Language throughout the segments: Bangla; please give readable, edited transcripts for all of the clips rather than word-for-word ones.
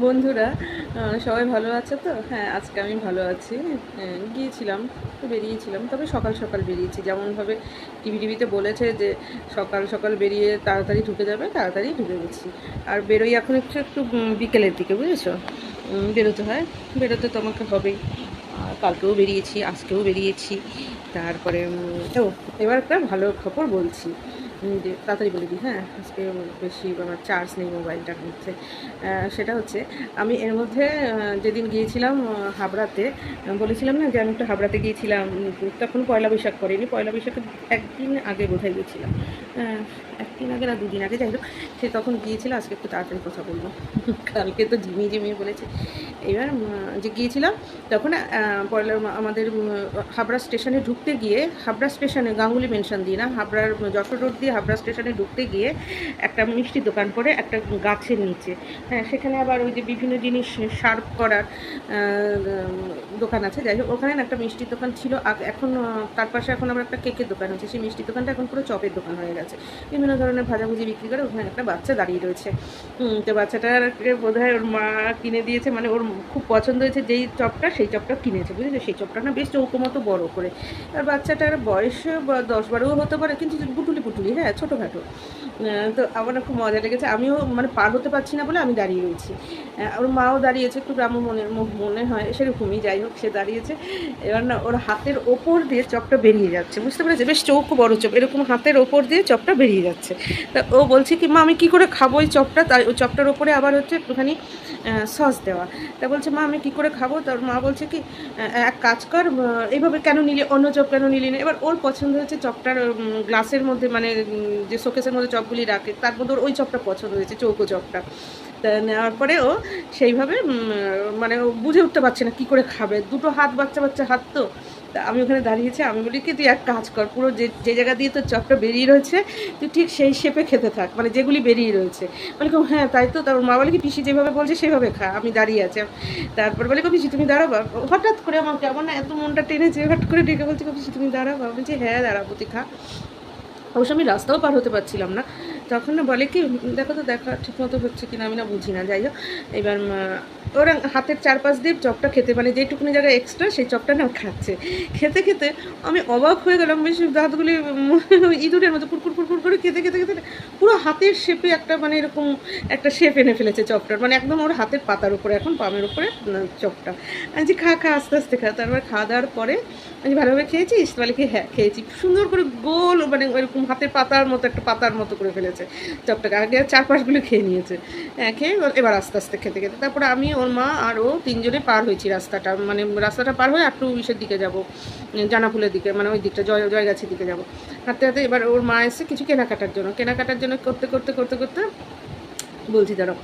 বন্ধুরা, সবাই ভালো আছে তো? হ্যাঁ, আজকে আমি ভালো আছি। গিয়েছিলাম, তো বেরিয়েছিলাম, তবে সকাল সকাল বেরিয়েছি। যেমনভাবে টিভিতে বলেছে যে সকাল সকাল বেরিয়ে তাড়াতাড়ি ঢুকে যাবে, তাড়াতাড়ি ঢুকে গেছি। আর বেরোই এখন একটু একটু বিকেলের দিকে, বুঝেছো? বেরোতে হয়, বেরোতে তো আমাকে হবেই। আর কালকেও বেরিয়েছি, আজকেও বেরিয়েছি। তারপরে এবার একটা ভালো খবর বলছি, যে তাড়াতাড়ি বলে দিই। হ্যাঁ, আজকে বেশি আমার চার্জ নেই মোবাইলটার মধ্যে। সেটা হচ্ছে, আমি এর মধ্যে যেদিন গিয়েছিলাম হাবড়াতে, বলেছিলাম না যে আমি একটু হাবড়াতে গিয়েছিলাম। তখন পয়লা বৈশাখ করিনি, পয়লা বৈশাখের একদিন আগে বোধহয় গিয়েছিলাম। একদিন আগে না দুদিন আগে, যাই হোক, সে তখন গিয়েছিল। আজকে একটু তাড়াতাড়ি কথা বলবো, কালকে তো ঝিমিয়ে ঝিমিয়ে বলেছে। এবার যে গিয়েছিলাম তখন পয়লা আমাদের হাবড়া স্টেশনে ঢুকতে গিয়ে, হাবড়া স্টেশনে গাঙ্গুলি মেনশন দিয়ে না, হাবড়ার যশোর রোড দিয়ে হাবড়া স্টেশনে ঢুকতে গিয়ে একটা মিষ্টি দোকান পড়ে একটা গাছের নিচে। হ্যাঁ, সেখানে আবার ওই যে বিভিন্ন জিনিস সার্ভ করার দোকান আছে। যাই হোক, ওখানে একটা মিষ্টির দোকান ছিল এখন, তার পাশে এখন আবার একটা কেকের দোকান হচ্ছে। সেই মিষ্টির দোকানটা এখন পুরো চপের দোকান হয়ে গেছে, বিভিন্ন ধরনের ভাজাভুজি বিক্রি করে। ওখানে একটা বাচ্চা দাঁড়িয়ে রয়েছে। তো বাচ্চাটাকে বোধহয় ওর মা কিনে দিয়েছে, মানে ওর খুব পছন্দ হয়েছে যেই চপটা, সেই চপটা কিনেছে, বুঝেছো? সেই চপটা না বেশ চৌকো মতো বড় করে। আর বাচ্চাটার বয়স 10-12 হতে পারে, কিন্তু পুটুলি পুটুলি, হ্যাঁ, ছোটোখাটো। তো আমার না খুব মজা লেগেছে। আমিও মানে পার হতে পারছি না বলে আমি দাঁড়িয়ে রয়েছি। ওর মাও দাঁড়িয়েছে, একটু গ্রাম্য মনে হয় সেরকমই। যাই হোক, সে দাঁড়িয়েছে। এবার না ওর হাতের ওপর দিয়ে চপটা বেরিয়ে যাচ্ছে, বুঝতে পেরেছে? বেশ চৌকো বড় চপ, এরকম হাতের ওপর দিয়ে চপটা বেরিয়ে যাচ্ছে। তা ও বলছে কি, মা আমি কী করে খাবো ওই চপটা? তাই ওই চপটার ওপরে আবার হচ্ছে একটুখানি সস দেওয়া। তা বলছে, মা আমি কী করে খাবো? তার মা বলছে কি, এক কাজ কর, এইভাবে কেন নিলি, অন্য চপ কেন নিলি না? এবার ওর পছন্দ হয়েছে চপটার গ্লাসের মধ্যে, মানে যে শোকেসের মধ্যে চপগুলি রাখে তার মধ্যে ওর ওই চপটা পছন্দ হয়েছে, চৌকো চপটা। তা নেওয়ার পরে ও সেইভাবে মানে ও বুঝে উঠতে পারছে না কী করে খাবে। দুটো হাত, বাচ্চা বাচ্চা হাত তো। তা আমি ওখানে দাঁড়িয়েছি, আমি বলি কি, তুই এক কাজ কর, পুরো যে যে জায়গা দিয়ে তোর চপটা বেরিয়ে রয়েছে তুই ঠিক সেই শেপে খেতে থাক, মানে যেগুলি বেরিয়ে রয়েছে। বলি কি, হ্যাঁ তাই তো। তার মা বলে কি, পিসি যেভাবে বলছে সেভাবে খা। আমি দাঁড়িয়ে আছি। তারপর বলে কি, পিসি তুমি দাঁড়াবা। হঠাৎ করে আমাকে, আমার না এত মনটা টেনেছে, হঠাৎ করে ডেকে বলছে, পিসি তুমি দাঁড়াবা। বলছি হ্যাঁ দাঁড়াবো, তুই খা। অবশ্য আমি রাস্তাও পার হতে পারছিলাম না। তখন না বলে কি, দেখো তো দেখা ঠিকমতো হচ্ছে কিনা, আমি না বুঝি না। যাই হোক, এবার ওরা হাতের চারপাশ দিয়ে চপটা খেতে, মানে যেটুকুনি জায়গায় এক্সট্রা সেই চপটা না খাচ্ছে। খেতে খেতে আমি অবাক হয়ে গেলাম, বেশ দাঁতগুলি ইঁদুরের মতো কুরকুর কুরকুর করে খেতে খেতে খেতে পুরো হাতের শেপে একটা, মানে এরকম একটা শেপ এনে ফেলেছে চপটার, মানে একদম ওর হাতের পাতার উপরে, এখন পামের উপরে চপটা। আমি যে খা খা, আস্তে আস্তে খা। তারপর খাওয়া দাওয়ার পরে আমি, ভালোভাবে খেয়েছিস? বলে কি, হ্যাঁ খেয়েছি। সুন্দর করে গোল, মানে ওইরকম হাতের পাতার মতো, একটা পাতার মতো করে ফেলেছে চপটাকে। আগে চারপাশগুলো খেয়ে নিয়েছে। হ্যাঁ, খেয়ে এবার আস্তে আস্তে খেতে খেতে তারপরে আমি, ওর মা আর ও তিনজনে পার হয়েছি রাস্তাটা। মানে রাস্তাটা পার হয়ে একটু ইসের দিকে যাবো, জানাফুলের দিকে, মানে ওই দিকটা জয়গাছির দিকে যাবো। হাঁটতে হাঁটতে এবার ওর মা এসে কিছু কেনাকাটার জন্য করতে করতে করতে করতে বলছি দাঁড়াও।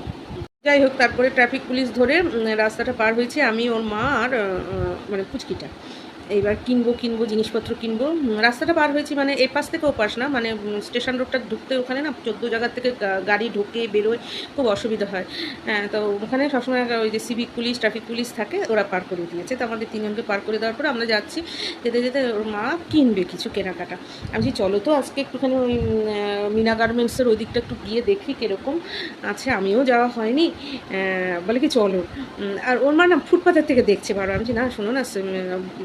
যাই হোক, তারপরে ট্রাফিক পুলিশ ধরে রাস্তাটা পার হয়েছি আমি, ওর মা আর মানে পুচকিটা। এইবার কিনবো জিনিসপত্র কিনবো। রাস্তাটা পার হয়েছি, মানে এ পাশ থেকে ও পাশ না, মানে স্টেশন রোডটা ঢুকতে ওখানে না 14 জায়গার থেকে গাড়ি ঢোকে বেরোয়, খুব অসুবিধা হয়। হ্যাঁ, তো ওখানে সবসময় ওই যে সিভিক পুলিশ, ট্রাফিক পুলিশ থাকে, ওরা পার করে দিয়েছে। তো আমাদের তিনজনকে পার করে দেওয়ার পরে আমরা যাচ্ছি। যেতে যেতে ওর মা কিনবে কিছু কেনাকাটা। আমি বলছি চলো তো আজকে একটুখানি ওই মিনা গার্মেন্টসের ওই দিকটা একটু গিয়ে দেখি কীরকম আছে, আমিও যাওয়া হয়নি। বলে কি চলো। আর ওর মা না ফুটপাথের থেকে দেখছে বারো। আমি বলছি না, শোনো না,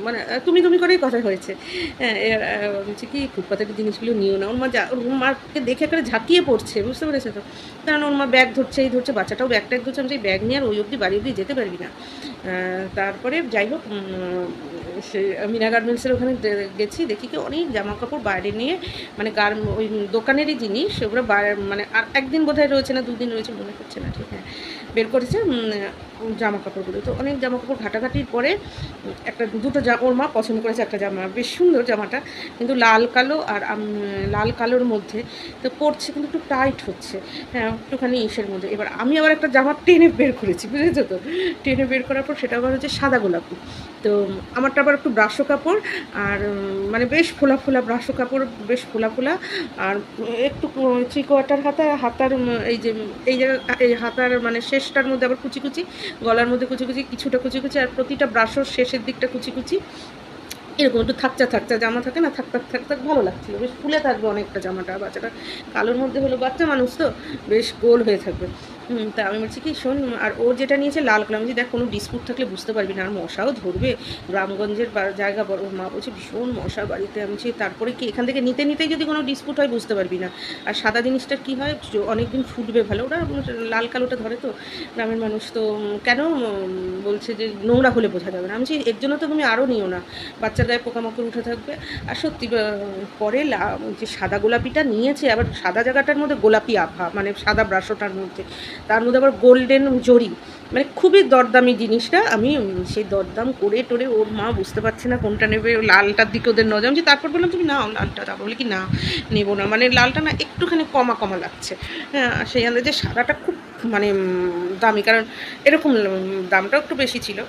মানে তুমি তুমি করেই কথা হয়েছে। হ্যাঁ, বলছি কি, ফুটপাথের জিনিসগুলো নিও না। ওর মা ওর মাকে দেখে একটা ঝাঁকিয়ে পড়ছে, বুঝতে পেরেছে তো? কারণ ওর মা ব্যাগ ধরছে, এই ধরছে, বাচ্চাটাও ব্যাগ ট্যাগ ধরছে। আমি সেই ব্যাগ নিয়ে আর ওই অবধি বাড়ি অবধি যেতে পারবি না। তারপরে যাই হোক, সে মিনা গার্মেন্টসের ওখানে গেছি, দেখি কি অনেক জামা কাপড় বাইরে নিয়ে, মানে ওই দোকানেরই জিনিস ওগুলো মানে আর একদিন বোধহয় রয়েছে না 2 দিন রয়েছে, মনে করছে না ঠিক। হ্যাঁ, বের করেছে জামা কাপড়গুলো। তো অনেক জামা কাপড় ঘাটাঘাটির পরে একটা দুটো ওর মা পছন্দ করেছে একটা জামা, বেশ সুন্দর জামাটা, কিন্তু লাল কালো, আর লাল কালোর মধ্যে তো পরছে, কিন্তু একটু টাইট হচ্ছে। হ্যাঁ, একটুখানি ইসের মধ্যে। এবার আমি আবার একটা জামা টেনে বের করেছি, বুঝেছো তো? টেনে বের করার পর সেটা আবার হচ্ছে সাদা গোলাপি। তো আমারটা আবার একটু ব্রাশো কাপড়, আর মানে বেশ ফোলা ফোলা ব্রাশো কাপড়, বেশ ফোলা ফোলা, আর একটু 3/4 হাতার এই যে এই জায়গা, এই হাতার মানে শেষটার মধ্যে আবার কুচি কুচি, গলার মধ্যে কুচি কুচি, কিছুটা কুচি কুচি, আর প্রতিটা ব্রাশোর শেষের দিকটা কুচি কুচি, এরকম একটু থাকচা থাকচা জামা থাকে না, থাক থাক থাক থাক, ভালো লাগছিলো, বেশ ফুলে থাকবে অনেকটা জামাটা। বাচ্চাটা কালোর মধ্যে হলো, বাচ্চা মানুষ তো বেশ গোল হয়ে থাকবে। তা আমি বলছি কি শোন, আর ওর যেটা নিয়েছে লাল কালার, আমি বলছি দেখ কোনো ডিসপুট থাকলে বুঝতে পারবি না, আর মশাও ধরবে, গ্রামগঞ্জের জায়গা বড়। ওর মা বলছে ভীষণ মশা বাড়িতে। আমি বলছি তারপরে কি এখান থেকে নিতে নিতেই যদি কোনো ডিসপুট হয় বুঝতে পারবি না। আর সাদা জিনিসটার কী হয়, অনেক দিন ফুটবে ভালো, ওরা লাল কালোটা ধরে তো গ্রামের মানুষ তো। কেন বলছে যে নোংরা হলে বোঝা যাবে না। আমি বলছি এর জন্য তো তুমি আরও নিও না, বাচ্চার গায়ে পোকামাকড় উঠে থাকবে। আর সত্যি পরে যে সাদা গোলাপিটা নিয়েছে, আবার সাদা জায়গাটার মধ্যে গোলাপি আভা, মানে সাদা ব্রাশোটার মধ্যে, তার মধ্যে আবার গোল্ডেন জরি, মানে খুবই দরদামি জিনিসটা। আমি সেই দরদাম করে টোরে ওর মা বুঝতে পারছে না কোনটা নেবে, লালটার দিকে ওদের নজর। আমি তারপর বললাম তুমি নাও লালটা, তারপর বলে কি না নেবো না, মানে লালটা না একটুখানি কমা কমা লাগছে। হ্যাঁ, সেই আন্দাজে সাদাটা খুব মানে দামি, কারণ এরকম দামটাও একটু বেশি ছিল।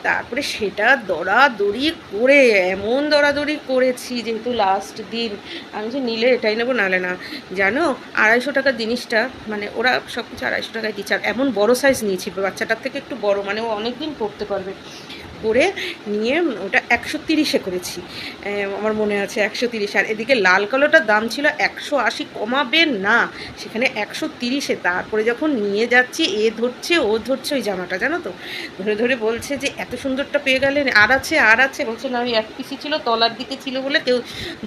তারপরে সেটা দরাদরি করে, এমন দরাদরি করেছি যেহেতু লাস্ট দিন, আমি যে নিলে এটাই নেবো নালে না। জানো 250 টাকার জিনিসটা, মানে ওরা সব কিছু 250 টাকায় দিচ্ছে। আর এমন বড় সাইজ নিয়েছি, বাচ্চাটার থেকে একটু বড়, মানে ও অনেক দিন পড়তে পারবে, করে নিয়ে ওটা 130-এ করেছি, আমার মনে আছে 130। আর এদিকে লাল কালোটার দাম ছিল 180, কমাবে না, সেখানে 130-এ। তারপরে যখন নিয়ে যাচ্ছি এ ধরছে ও ধরছে ওই জামাটা, জানো তো, ধরে ধরে বলছে যে এত সুন্দরটা পেয়ে গেলেন, আর আছে বলছে না, ওই এক পিসি ছিল, তলার দিকে ছিল বলে কেউ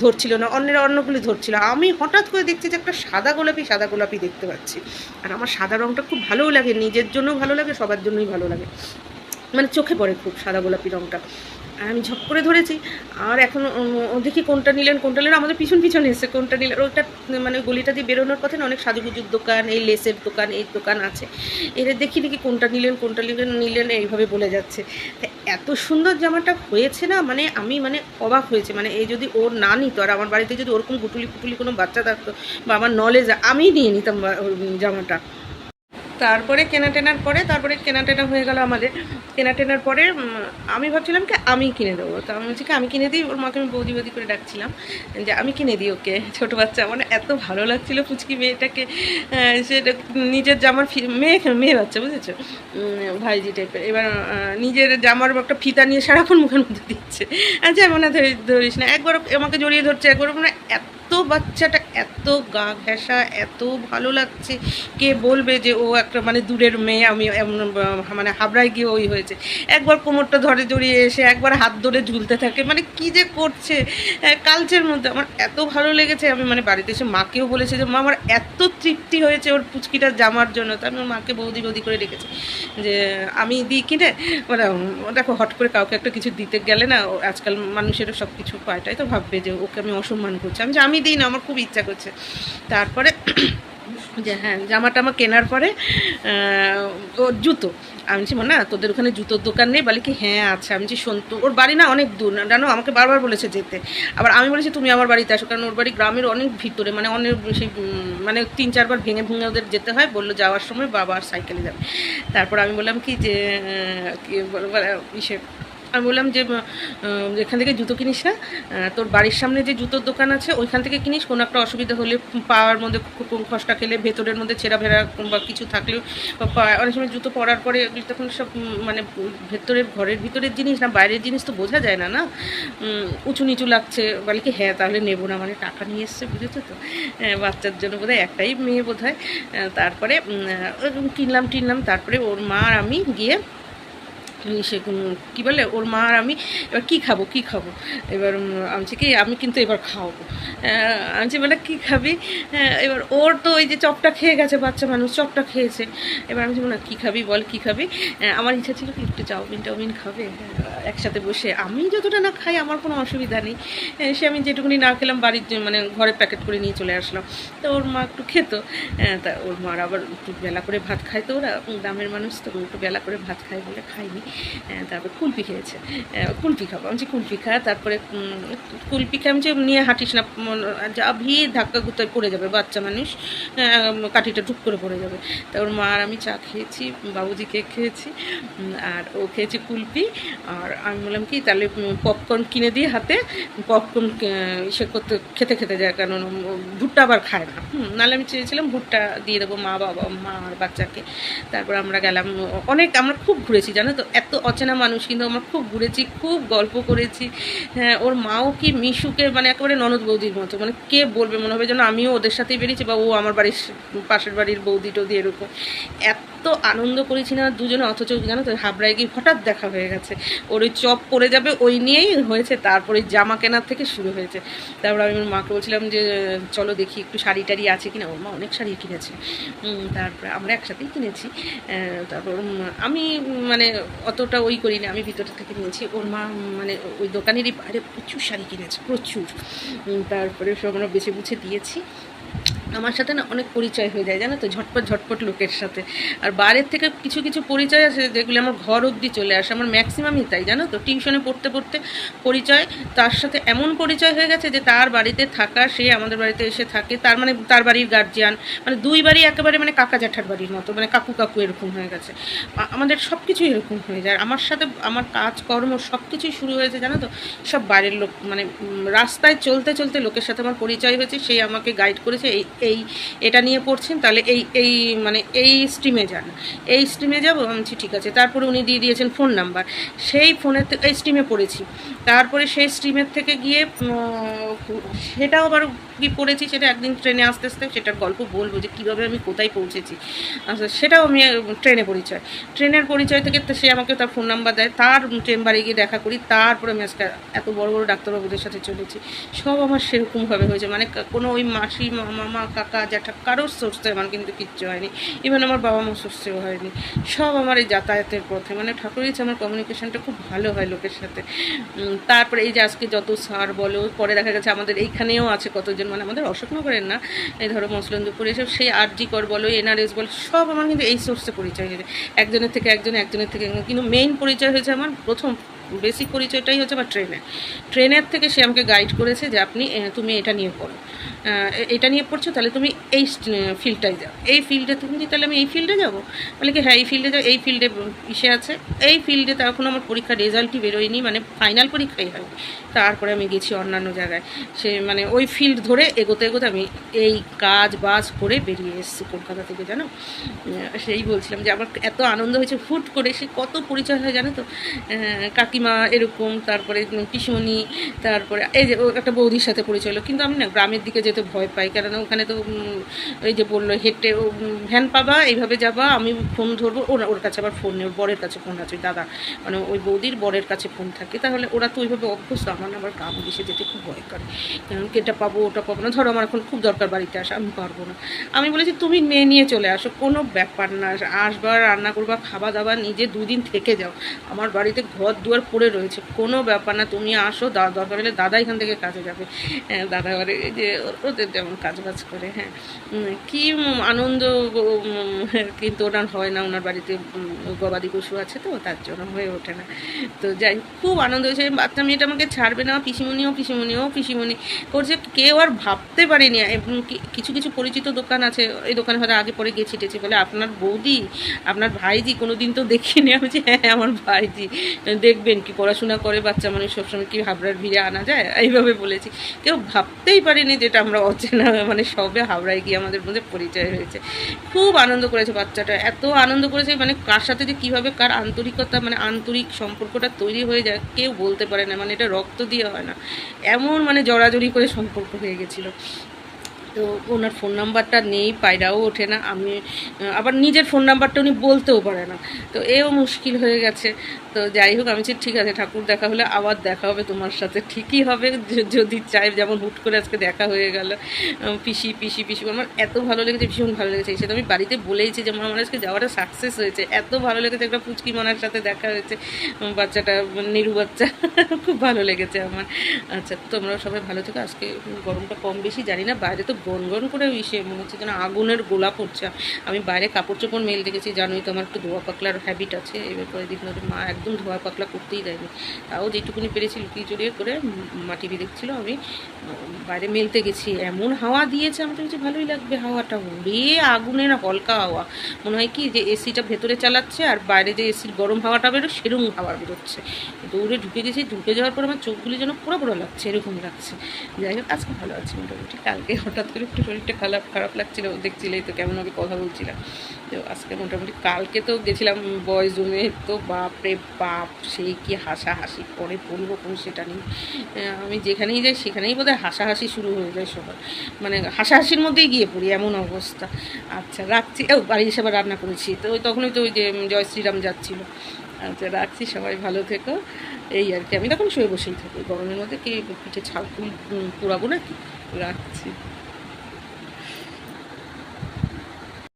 ধরছিল না, অন্যগুলি ধরছিল। আমি হঠাৎ করে দেখছি যে একটা সাদা গোলাপি দেখতে পাচ্ছি। আর আমার সাদা রঙটা খুব ভালোও লাগে, নিজের জন্যও ভালো লাগে, সবার জন্যই ভালো লাগে, মানে চোখে পড়ে খুব সাদা গোলাপি রঙটা। আর আমি ঝপ করে ধরেছি। আর এখন দেখি কোনটা নিলেন আমাদের পিছন এসে কোনটা নিলেন। ওটা মানে গলিটা দিয়ে বেরোনোর পথে না অনেক সাজুগুজুর দোকান, এই লেসের দোকান, এই দোকান আছে। এদের দেখি কোনটা নিলেন এইভাবে বলে যাচ্ছে। এত সুন্দর জামাটা হয়েছে না, মানে আমি মানে অবাক হয়েছে। মানে এই যদি ওর না নিত, আর আমার বাড়িতে যদি ওরকম গুটুলি ফুটুলি কোনো বাচ্চা থাকতো, বা আমার নলেজ, আমি নিয়ে নিতাম জামাটা। তারপরে কেনাটেনা হয়ে গেল আমাদের। কেনাটেনার পরে আমি ভাবছিলাম কি আমি কিনে দেবো, তো আমি বলছি কি আমি কিনে দিই। ওর মাকে আমি বৌদি করে ডাকছিলাম যে আমি কিনে দিই ওকে, ছোটো বাচ্চা। মানে এত ভালো লাগছিলো পুচকি মেয়েটাকে, সেটা নিজের জামার মেয়ে বাচ্চা, বুঝেছো, ভাইজি টাইপের। এবার নিজের জামার একটা ফিতা নিয়ে সারাক্ষণ মুখের মধ্যে দিচ্ছে, আচ্ছা মনে ধরিস না, একবার আমাকে জড়িয়ে ধরছে, একবার মানে বাচ্চাটা এত গা ঘেঁষা, এত ভালো লাগছে। কে বলবে যে ও একটা মানে দূরের মেয়ে, আমি এমন মানে হাবড়ায় গিয়ে ওই হয়েছে। একবার কোমরটা ধরে জড়িয়ে এসে, একবার হাত ধরে ঝুলতে থাকে, মানে কি যে করছে কালচের মধ্যে। আমার এত ভালো লেগেছে। আমি মানে বাড়িতে এসে মাকেও বলেছে যে মা আমার এত তৃপ্তি হয়েছে ওর পুচকিটার জামার জন্য। তো আমি ওর মাকে বৌদি করে রেখেছি যে আমি দিই কিনে। মানে দেখো হট করে কাউকে একটা কিছু দিতে গেলে না, আজকাল মানুষেরও সব কিছু পায়, তাই তো ভাববে যে ওকে আমি অসম্মান করছি। আমি দিই না, আমার খুব ইচ্ছা করছে। তারপরে যে হ্যাঁ জামাটা আমার কেনার পরে ও জুতো, আমি বলছি না তোদের ওখানে জুতোর দোকান নেই? বলে কি হ্যাঁ আচ্ছা। আমি বলছি শোন, তো ওর বাড়ি না অনেক দূর, জানো, আমাকে বারবার বলেছে যেতে। আবার আমি বলেছি তুমি আমার বাড়িতে আসো, কারণ ওর বাড়ি গ্রামের অনেক ভিতরে, মানে অনেক সেই মানে 3-4 বার ভেঙে ওদের যেতে হয়। বললো যাওয়ার সময় বাবা আর সাইকেলে যাবে। তারপর আমি বললাম কি যে ইসে, আমি বললাম যে এখান থেকে জুতো কিনিস না, তোর বাড়ির সামনে যে জুতোর দোকান আছে ওইখান থেকে কিনিস। কোনো একটা অসুবিধা হলে, পাওয়ার মধ্যে খসটা খেলে, ভেতরের মধ্যে ছেঁড়া ভেড়া বা কিছু থাকলেও, অনেক সময় জুতো পরার পরে তখন সব মানে ভেতরের ঘরের ভিতরের জিনিস না বাইরের জিনিস তো বোঝা যায় না, না উঁচু নিচু লাগছে। বলে কি হ্যাঁ তাহলে নেবো না, মানে টাকা নিয়ে এসছে, বুঝেছো তো, বাচ্চার জন্য বোধহয় একটাই মেয়ে বোধহয়। তারপরে কিনলাম। তারপরে ওর মা আর আমি গিয়ে সে কী বলে, ওর মা আর আমি এবার কী খাবো। এবার আমি কি আমি কিন্তু এবার খাওয়াবো। আমি বলে কী খাবি? এবার ওর তো ওই যে চপটা খেয়ে গেছে, বাচ্চা মানুষ চপটা খেয়েছে। এবার আমি বলি না কী খাবি বল, কী খাবি? আমার ইচ্ছা ছিল কি একটু চাউমিন খাবে একসাথে বসে। আমি যতটা না খাই আমার কোনো অসুবিধা নেই, সে আমি যেটুকুনি না খেলাম বাড়ির মানে ঘরে প্যাকেট করে নিয়ে চলে আসলাম। তো ওর মা একটু খেত, তা ওর মার আবার একটু বেলা করে ভাত খায়, তো ওরা গ্রামের মানুষ তো একটু বেলা করে ভাত খায় বলে খায়নি। তারপর কুলপি খেয়েছে, কুলপি খাবো। আমি কুলপি খা। তারপরে কুলপি খাই, আমি নিয়ে হাঁটিস না, যা ভিড় ধাক্কা গুতায় পড়ে যাবে, বাচ্চা মানুষ, কাঠিটা টুক করে পড়ে যাবে। তা ওর মা আর আমি চা খেয়েছি, বাবুজি কেক খেয়েছি, আর ও খেয়েছে কুলপি। আর আমি বললাম কি তাহলে পপকর্ন কিনে দিয়ে হাতে, পপকর্ন সে খেতে যায়, কারণ ভুট্টা আবার খায় না। নাহলে আমি চেয়েছিলাম ভুট্টা দিয়ে দেবো মা আর বাচ্চাকে। তারপর আমরা গেলাম, আমরা খুব ঘুরেছি জানো তো, এত অচেনা মানুষ কিন্তু আমরা খুব ঘুরেছি, খুব গল্প করেছি। হ্যাঁ, ওর মাও কি মিশুকে মানে একেবারে ননদ বৌদির মতো, মানে কে বলবে, মনে হবে যেন আমিও ওদের সাথেই বেরিয়েছি, বা ও আমার বাড়ির পাশের বাড়ির বৌদি টৌদি, এরকম। এত এত আনন্দ করেছি না দুজনে, অথচ জানো তো হাবড়ায় গিয়ে হঠাৎ দেখা হয়ে গেছে। ওর ওই চপ পরে যাবে ওই নিয়েই হয়েছে, তারপরে জামা কেনার থেকে শুরু হয়েছে। তারপর আমি আমার মাকে বলছিলাম যে চলো দেখি একটু শাড়ি টাড়ি আছে কিনা। ওর মা অনেক শাড়ি কিনেছে, তারপরে আমরা একসাথেই কিনেছি। তারপর আমি মানে অতটা ওই করিনি, আমি ভিতর থেকে নিয়েছি। ওর মা মানে ওই দোকানেরই বাইরে প্রচুর শাড়ি কিনেছে, প্রচুর। তারপরে সব আমরা বেছে বুছে দিয়েছি। আমার সাথে না অনেক পরিচয় হয়ে যায় জানো তো, ঝটপট ঝটপট লোকের সাথে। আর বাইরের থেকে কিছু কিছু পরিচয় আছে যেগুলো আমার ঘর অবধি চলে আসে, আমার ম্যাক্সিমামই তাই জানো তো। টিউশনে পড়তে পড়তে পরিচয়, তার সাথে এমন পরিচয় হয়ে গেছে যে তার বাড়িতে থাকা, সে আমাদের বাড়িতে এসে থাকে, তার মানে তার বাড়ির গার্জিয়ান, মানে দুই বাড়ি একেবারে মানে কাকা জ্যাঠার বাড়ির মতো, মানে কাকু কাকু এরকম হয়ে গেছে। আমাদের সব কিছুই এরকম হয়ে যায়। আমার সাথে আমার কাজকর্ম সব কিছুই শুরু হয়েছে জানো তো সব বাইরের লোক, মানে রাস্তায় চলতে চলতে লোকের সাথে আমার পরিচয় হয়েছে, সেই আমাকে গাইড করেছে এই এই এটা নিয়ে পড়ছেন তাহলে এই এই মানে এই স্ট্রিমে যান, এই স্ট্রিমে যাবো। আমি বলছি ঠিক আছে। তারপরে উনি দিয়ে দিয়েছেন ফোন নাম্বার, সেই ফোনের থেকে এই স্ট্রিমে পড়েছি। তারপরে সেই স্ট্রিমের থেকে গিয়ে সেটাও আবার কি পড়েছি, সেটা একদিন ট্রেনে আস্তে আস্তে সেটার গল্প বলবো যে কীভাবে আমি কোথায় পৌঁছেছি। আচ্ছা, সেটাও আমি ট্রেনে পরিচয়, ট্রেনের পরিচয় থেকে সে আমাকে তার ফোন নাম্বার দেয়, তার চেম্বারে গিয়ে দেখা করি। তারপরে আমি আজকে এত বড় বড় ডাক্তারবাবুদের সাথে চলেছি। সব আমার সেরকমভাবে হয়েছে, মানে কোনো ওই মাসি মামা কাকা জ্যাঠা কারোর সোর্সে আমার কিন্তু কিচ্ছু হয়নি, ইভেন আমার বাবা মা সোর্সেও হয়নি। সব আমার এই যাতায়াতের পথে, মানে ঠাকুরের ইচ্ছে আমার কমিউনিকেশনটা খুব ভালো হয় লোকের সাথে। তারপরে এই যে আজকে যত স্যার বলো, পরে দেখা গেছে আমাদের এইখানেও আছে কতজন, মানে আমাদের অশোকনগরের না, এই ধরো মসলন্দপুর এসব, সেই আরজি কর বলো, এনআরএস বলো, সব আমার কিন্তু এই সোর্সে পরিচয় হয়েছে। একজনের থেকে একজন, একজনের থেকে একজন। কিন্তু মেইন পরিচয় হয়েছে আমার প্রথম বেসিক পরিচয়টাই হচ্ছে আমার ট্রেনের থেকে সে আমাকে গাইড করেছে যে আপনি তুমি এটা নিয়ে পড়ো, এটা নিয়ে পড়ছো তাহলে তুমি এই ফিল্ডটাই যাও, এই ফিল্ডে তুমি তাহলে আমি এই ফিল্ডে যাবো। বলে কি হ্যাঁ এই ফিল্ডে যাও, এই ফিল্ডে ইসে আছে, এই ফিল্ডে তো এখনও আমার পরীক্ষার রেজাল্টই বেরোয়নি, মানে ফাইনাল পরীক্ষাই হয়। তারপরে আমি গেছি অন্যান্য জায়গায়, সে মানে ওই ফিল্ড ধরে এগোতে এগোতে আমি এই কাজ বাজ করে বেরিয়ে এসেছি কলকাতা থেকে জানো। সেই বলছিলাম যে আমার এত আনন্দ হয়েছে, হুট করে সে কত পরিচয় হয় জানো তো, কাকিমা এরকম, তারপরে পিসিমণি, তারপরে এই যে একটা বৌদির সাথে পরিচয় হলো। কিন্তু আমি না গ্রামের দিকে যেতে ভয় পাই, কেননা ওখানে তো এই যে বললো হেঁটে ভ্যান পাবা, এইভাবে যাবা, আমি ফোন ধরবো, ওর কাছে আবার ফোন নেই, ওর বরের কাছে ফোন আছে, ওই দাদা মানে ওই বৌদির বরের কাছে ফোন থাকে, তাহলে ওরা তো ওইভাবে অভ্যস্ত। আমার না আবার গ্রাম দেশে যেতে খুব ভয় করে, কারণ এটা পাবো ওটা পাবো না। ধরো আমার এখন খুব দরকার বাড়িতে আসা, আমি পারবো না। আমি বলেছি তুমি মেয়ে নিয়ে চলে আসো, কোনো ব্যাপার না, আসবা রান্না করবা খাওয়া দাওয়া নিজে 2 দিন থেকে যাও, আমার বাড়িতে ঘর দুয়ার পড়ে রয়েছে, কোনো ব্যাপার না, তুমি আসো, দরকার হলে দাদা এখান থেকে কাজে যাবে। দাদা এবারে যে ওদের যেমন কাজ বাজ করে, হ্যাঁ কী আনন্দ। কিন্তু ওনার হয় না, ওনার বাড়িতে গবাদি পশু আছে তো তার জন্য হয়ে ওঠে না। তো যাই খুব আনন্দ হয়েছে, বাচ্চা মেয়েটা আমাকে ছাড়বে না, পিসিমণি করছে, কেউ আর ভাবতে পারিনি। কিছু কিছু পরিচিত দোকান আছে, এই দোকানে হয়তো আগে পরে গেছি টেছি, বলে আপনার বৌদি আপনার ভাইজি কোনো দিন তো দেখিনি। আমি বলছি হ্যাঁ আমার ভাইজি, দেখবেন কি পড়াশোনা করে বাচ্চা মানুষ সবসময় কি হাবড়ার ভিড়ে আনা যায়, এইভাবে বলেছি। কেউ ভাবতেই পারিনি যেটা আমরা অচেনা, মানে সবে হাবড়ায় গিয়ে আমাদের মধ্যে পরিচয় হয়েছে। খুব আনন্দ করেছে বাচ্চাটা, এত আনন্দ করেছে, মানে কার সাথে যে কীভাবে কার আন্তরিকতা, মানে আন্তরিক সম্পর্কটা তৈরি হয়ে যায় কেউ বলতে পারে না, মানে এটা রক্ত দিয়ে হয় না, এমন মানে জড়াজড়ি করে সম্পর্ক হয়ে গেছিলো। তো ওনার ফোন নাম্বারটা নেই, পায়রাও ওঠে না, আমি আবার নিজের ফোন নাম্বারটা উনি বলতেও পারে না, তো এও মুশকিল হয়ে গেছে। তো যাই হোক আমি বলছি ঠিক আছে ঠাকুর দেখা হলে আবার দেখা হবে তোমার সাথে, ঠিকই হবে যদি চাই। যেমন হুট করে আজকে দেখা হয়ে গেল, পিসি আমার এত ভালো লেগেছে, ভীষণ ভালো লেগেছে। এসে তো আমি বাড়িতে বলেইছি যে আমার আজকে যাওয়াটা সাকসেস হয়েছে, এত ভালো লেগেছে, একটা পুচকি মানার সাথে দেখা হয়েছে, বাচ্চাটা নিরু বাচ্চা, খুব ভালো লেগেছে আমার। আচ্ছা তোমরাও সবাই ভালো থেকো। আজকে গরমটা কম বেশি জানি না, বাইরে তো গনগন করে ইসে মনে হচ্ছে যেন আগুনের গোলা পড়ছে। আমি বাইরে কাপড় চোপড় মেল দেখেছি, জানোই তো আমার একটু ধোয়া পাকলার হ্যাবিট আছে, এবার করে দিন মা একদম ধোয়া পাকলা করতেই দেয়নি, তাও যেটুকুনি পেরেছি লুকিয়ে চড়িয়ে করে মা টিভি দেখছিল, আমি বাইরে মেলতে গেছি, এমন হাওয়া দিয়েছে, আমি তো কিছু ভালোই লাগবে হাওয়াটা, উড়ে আগুনের হলকা হাওয়া, মনে হয় কি যে এসিটা ভেতরে চালাচ্ছে আর বাইরে যে এসির গরম হাওয়াটা বেরো সেরকম হাওয়া বেরোচ্ছে। দৌড়ে ঢুকে গেছি, ঢুকে যাওয়ার পর আমার চোখগুলি যেন পুরো লাগছে, এরকম লাগছে। যাই হোক আজকে ভালো আছে মোটামুটি, কালকে হঠাৎ তোর একটু শরীরটা খারাপ খারাপ লাগছিলো, দেখছিলেই তো কেমনভাবে কথা বলছিলাম। তো আজকে মোটামুটি, কালকে তো গেছিলাম বয়েজ রুমে, তো বাপ রে বাপ, সেই কি হাসাহাসি, পরে বলবো কোনো সেটা নেই। আমি যেখানেই যাই সেখানেই বোধহয় হাসাহাসি শুরু হয়ে যায় সবার, মানে হাসাহাসির মধ্যেই গিয়ে পড়ি, এমন অবস্থা। আচ্ছা রাখছি। ও বাড়ি এসে আবার রান্না করেছি, তো ওই তখনই তো ওই যে জয় শ্রীরাম যাচ্ছিলো। আচ্ছা রাখছি, সবাই ভালো থেকো। এই আর কি, আমি তখন শুয়ে বসেই থাকি, গরমের মধ্যে কি পিঠে ছাল কুড়াবো নাকি। রাখছি।